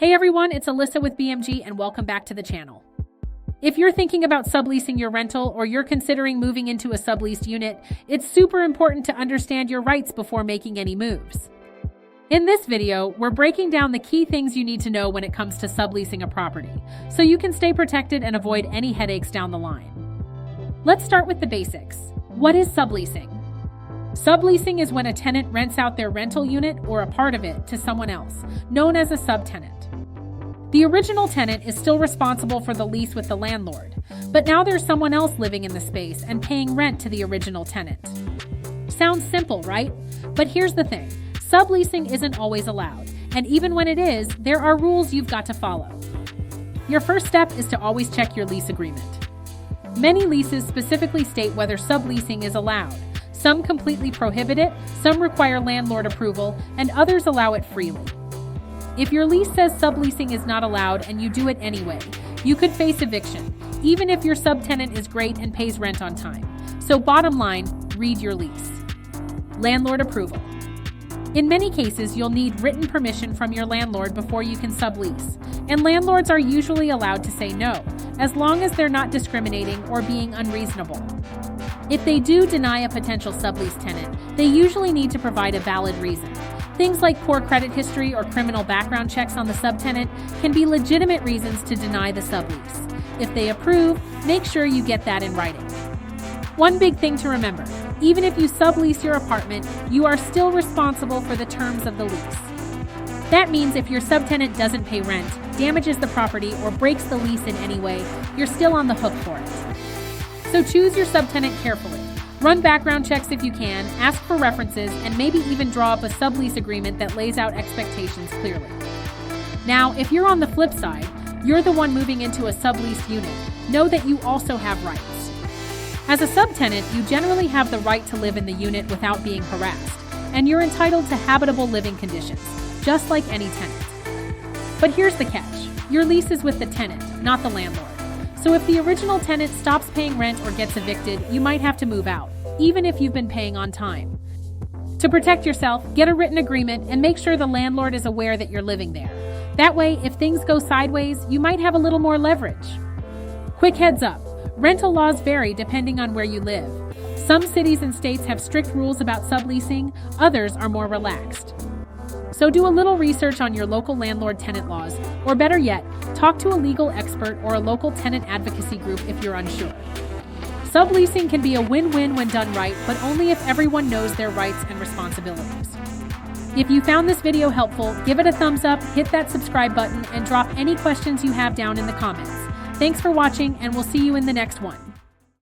Hey everyone, it's Alyssa with BMG and welcome back to the channel. If you're thinking about subleasing your rental or you're considering moving into a subleased unit, it's super important to understand your rights before making any moves. In this video, we're breaking down the key things you need to know when it comes to subleasing a property, so you can stay protected and avoid any headaches down the line. Let's start with the basics. What is subleasing? Subleasing is when a tenant rents out their rental unit or a part of it to someone else, known as a subtenant. The original tenant is still responsible for the lease with the landlord, but now there's someone else living in the space and paying rent to the original tenant. Sounds simple, right? But here's the thing. Subleasing isn't always allowed, and even when it is, there are rules you've got to follow. Your first step is to always check your lease agreement. Many leases specifically state whether subleasing is allowed. Some completely prohibit it, some require landlord approval, and others allow it freely. If your lease says subleasing is not allowed and you do it anyway, you could face eviction, even if your subtenant is great and pays rent on time. So bottom line, read your lease. Landlord approval. In many cases, you'll need written permission from your landlord before you can sublease, and landlords are usually allowed to say no, as long as they're not discriminating or being unreasonable. If they do deny a potential sublease tenant, they usually need to provide a valid reason. Things like poor credit history or criminal background checks on the subtenant can be legitimate reasons to deny the sublease. If they approve, make sure you get that in writing. One big thing to remember, even if you sublease your apartment, you are still responsible for the terms of the lease. That means if your subtenant doesn't pay rent, damages the property, or breaks the lease in any way, you're still on the hook for it. So choose your subtenant carefully. Run background checks if you can, ask for references, and maybe even draw up a sublease agreement that lays out expectations clearly. Now, if you're on the flip side, you're the one moving into a subleased unit, know that you also have rights. As a subtenant, you generally have the right to live in the unit without being harassed, and you're entitled to habitable living conditions, just like any tenant. But here's the catch. Your lease is with the tenant, not the landlord. So if the original tenant stops paying rent or gets evicted, you might have to move out, even if you've been paying on time. To protect yourself, get a written agreement and make sure the landlord is aware that you're living there. That way, if things go sideways, you might have a little more leverage. Quick heads up. Rental laws vary depending on where you live. Some cities and states have strict rules about subleasing, others are more relaxed. So do a little research on your local landlord-tenant laws, or better yet, talk to a legal expert or a local tenant advocacy group if you're unsure. Subleasing can be a win-win when done right, but only if everyone knows their rights and responsibilities. If you found this video helpful, give it a thumbs up, hit that subscribe button, and drop any questions you have down in the comments. Thanks for watching, and we'll see you in the next one.